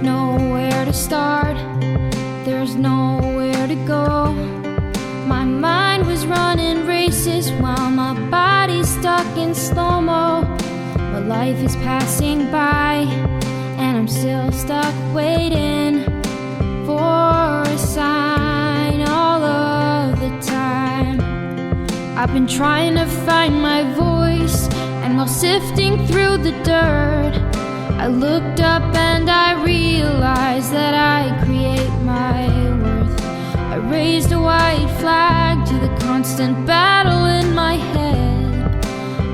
nowhere to start, there's nowhere to go. My mind was running races while my body's stuck in slow-mo. My life is passing by and I'm still stuck waiting for a sign all of the time. I've been trying to find my voice, and while sifting through the dirt, I looked up and I realized that I create my worth. I raised a white flag to the constant battle in my head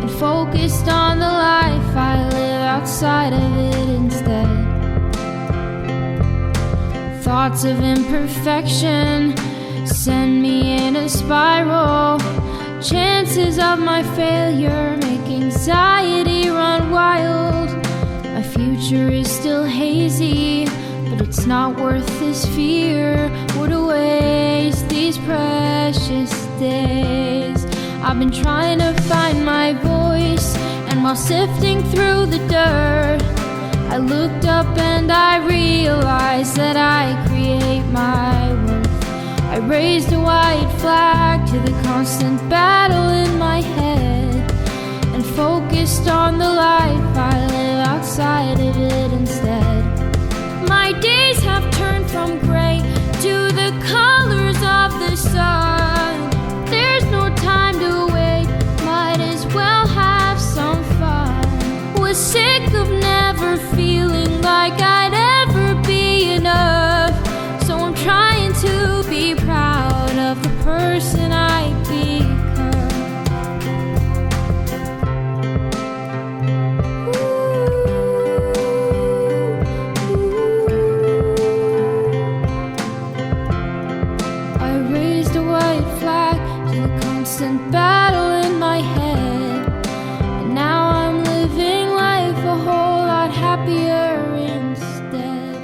and focused on the life I live outside of it instead. Thoughts of imperfection send me in a spiral. Chances of my failure make anxiety run wild. My future is still hazy, but it's not worth this fear or to waste these precious days. I've been trying to find my voice, and while sifting through the dirt, I looked up and I realized that I create my worth. I raised a white flag to the constant battle in my head and focused on the life I live outside of it instead. My days have turned from gray to the colors of the sun. There's no time to wait, might as well have some fun. Was sick of never feeling like I'd ever be enough, so I'm trying to be proud of the person I become. I raised a white flag to the constant battle in my head, and now I'm living life a whole lot happier instead.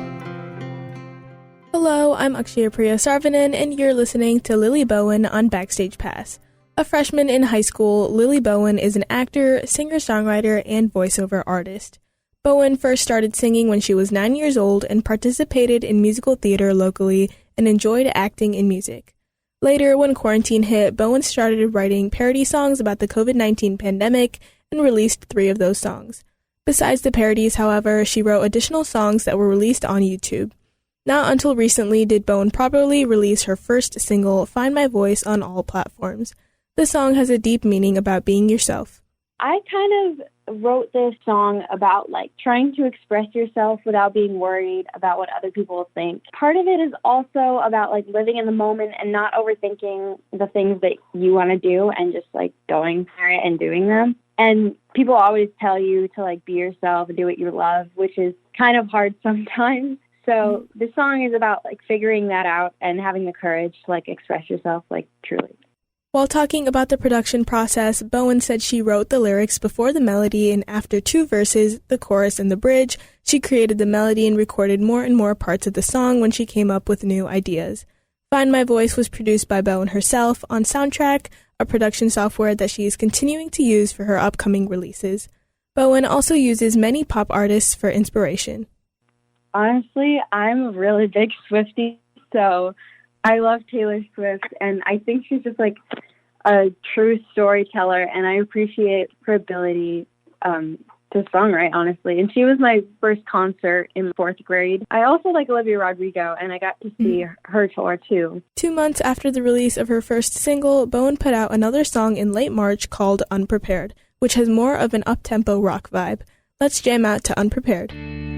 Hello, I'm Akshaya Priya Sarvanan, and you're listening to Lily Bowen on Backstage Pass. A freshman in high school, Lily Bowen is an actor, singer-songwriter, and voiceover artist. Bowen first started singing when she was 9 years old and participated in musical theater locally and enjoyed acting in music. Later, when quarantine hit, Bowen started writing parody songs about the COVID-19 pandemic and released 3 of those songs. Besides the parodies, however, she wrote additional songs that were released on YouTube. Not until recently did Bowen properly release her first single, Find My Voice, on all platforms. The song has a deep meaning about being yourself. I kind of wrote this song about trying to express yourself without being worried about what other people will think. Part of it is also about living in the moment and not overthinking the things that you want to do and just going for it and doing them. And people always tell you to be yourself and do what you love, which is kind of hard sometimes. So this song is about figuring that out and having the courage to express yourself truly. While talking about the production process, Bowen said she wrote the lyrics before the melody, and after 2 verses, the chorus and the bridge, she created the melody and recorded more and more parts of the song when she came up with new ideas. Find My Voice was produced by Bowen herself on Soundtrack, a production software that she is continuing to use for her upcoming releases. Bowen also uses many pop artists for inspiration. Honestly, I'm a really big Swiftie, so I love Taylor Swift, and I think she's just a true storyteller, and I appreciate her ability to songwrite, honestly. And she was my first concert in 4th grade. I also like Olivia Rodrigo, and I got to see her tour too. 2 months after the release of her first single, Bowen put out another song in late March called Unprepared, which has more of an up-tempo rock vibe. Let's jam out to Unprepared.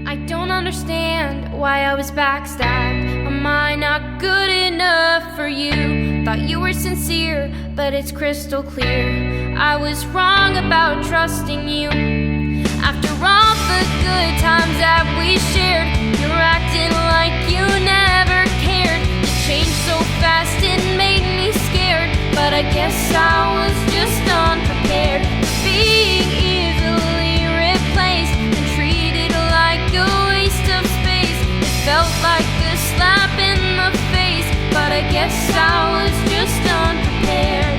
I don't understand why I was backstabbed. Am I not good enough for you? Thought you were sincere, but it's crystal clear I was wrong about trusting you. After all the good times that we shared, you're acting like you never cared. You changed so fast it made me scared, but I guess I was just unprepared. Being easily replaced and treated like a waste of space. It felt like a slap in the face, but I guess I was just unprepared.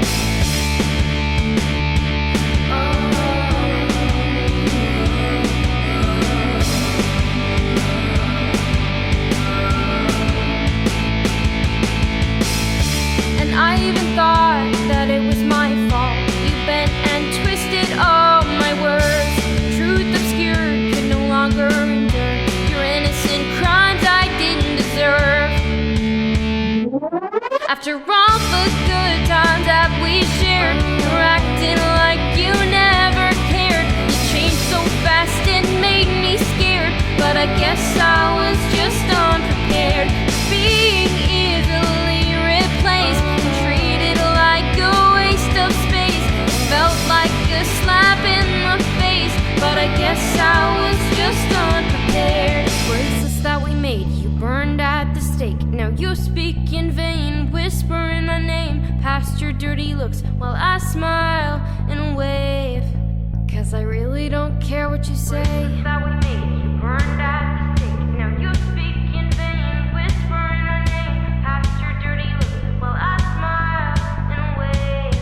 After all the good times that we shared, you're acting like you never cared. You changed so fast it made me scared, but I guess I was just unprepared. Being easily replaced and treated like a waste of space. It felt like a slap in the face, but I guess I was just unprepared. Bracelets that we made, you burned at the stake. Now you speak in vain, whispering my name past your dirty looks while I smile and wave. 'Cause I really don't care what you say. Bracelets that we made, you burned at the stake. Now you speak in vain, whispering my name past your dirty looks while I smile and wave.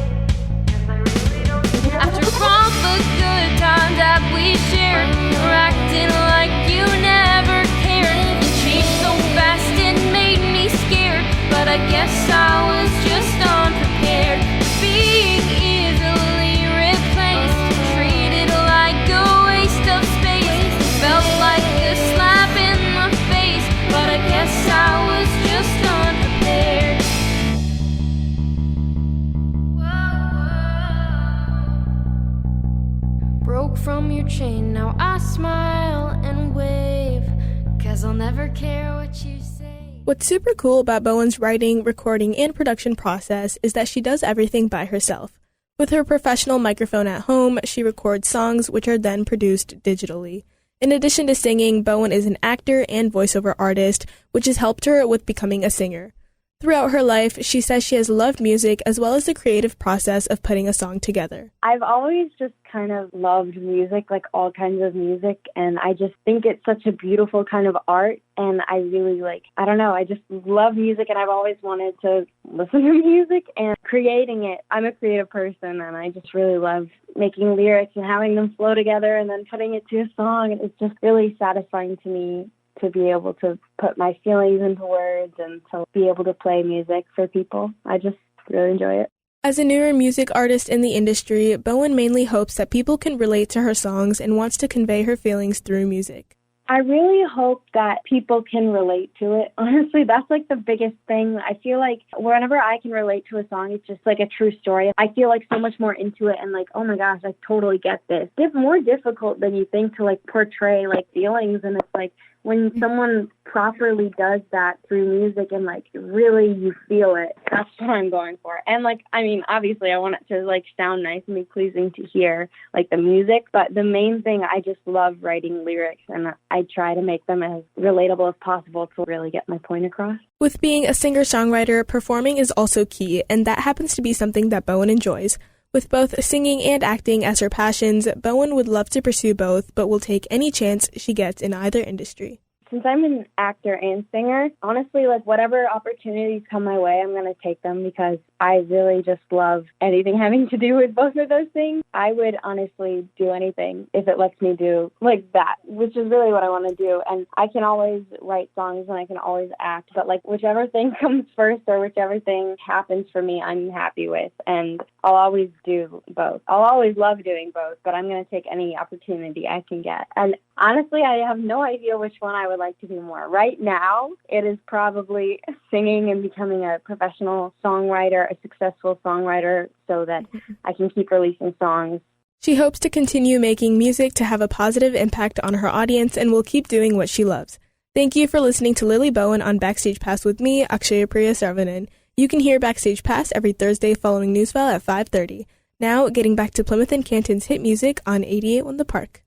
'Cause I really don't care. After all the good times that we shared, you're acting like you never cared. You changed so fast it made me scared, but I guess I was just unprepared. Being easily replaced, treated like a waste of space. Felt like a slap in the face, but I guess I was just unprepared. Broke from your chain, now I smile and wave. 'Cause I'll never care what you say. What's super cool about Bowen's writing, recording, and production process is that she does everything by herself. With her professional microphone at home, she records songs which are then produced digitally. In addition to singing, Bowen is an actor and voiceover artist, which has helped her with becoming a singer. Throughout her life, she says she has loved music as well as the creative process of putting a song together. I've always just kind of loved music, like all kinds of music, and I just think it's such a beautiful kind of art, and I really I just love music, and I've always wanted to listen to music and creating it. I'm a creative person, and I just really love making lyrics and having them flow together and then putting it to a song, and it's just really satisfying to me to be able to put my feelings into words and to be able to play music for people. I just really enjoy it. As a newer music artist in the industry, Bowen mainly hopes that people can relate to her songs and wants to convey her feelings through music. I really hope that people can relate to it. Honestly, that's like the biggest thing. I feel like whenever I can relate to a song, it's just like a true story. I feel like so much more into it and like, oh my gosh, I totally get this. It's more difficult than you think to like portray like feelings, and it's like when someone properly does that through music and like really you feel it, that's what I'm going for. And like, I mean, obviously I want it to like sound nice and be pleasing to hear, like the music, but the main thing, I just love writing lyrics, and I try to make them as relatable as possible to really get my point across. With being a singer-songwriter, performing is also key, and that happens to be something that Bowen enjoys. With both singing and acting as her passions, Bowen would love to pursue both, but will take any chance she gets in either industry. Since I'm an actor and singer, honestly, like whatever opportunities come my way, I'm going to take them because I really just love anything having to do with both of those things. I would honestly do anything if it lets me do like that, which is really what I want to do. And I can always write songs and I can always act, but like whichever thing comes first or whichever thing happens for me, I'm happy with. And I'll always do both. I'll always love doing both, but I'm going to take any opportunity I can get. And honestly, I have no idea which one I would like to do more. Right now, it is probably singing and becoming a professional songwriter, a successful songwriter, so that I can keep releasing songs. She hopes to continue making music to have a positive impact on her audience and will keep doing what she loves. Thank you for listening to Lily Bowen on Backstage Pass with me, Akshaya Priya Sarvanan. You can hear Backstage Pass every Thursday following Newsfile at 5:30. Now, getting back to Plymouth and Canton's hit music on 88 on the Park.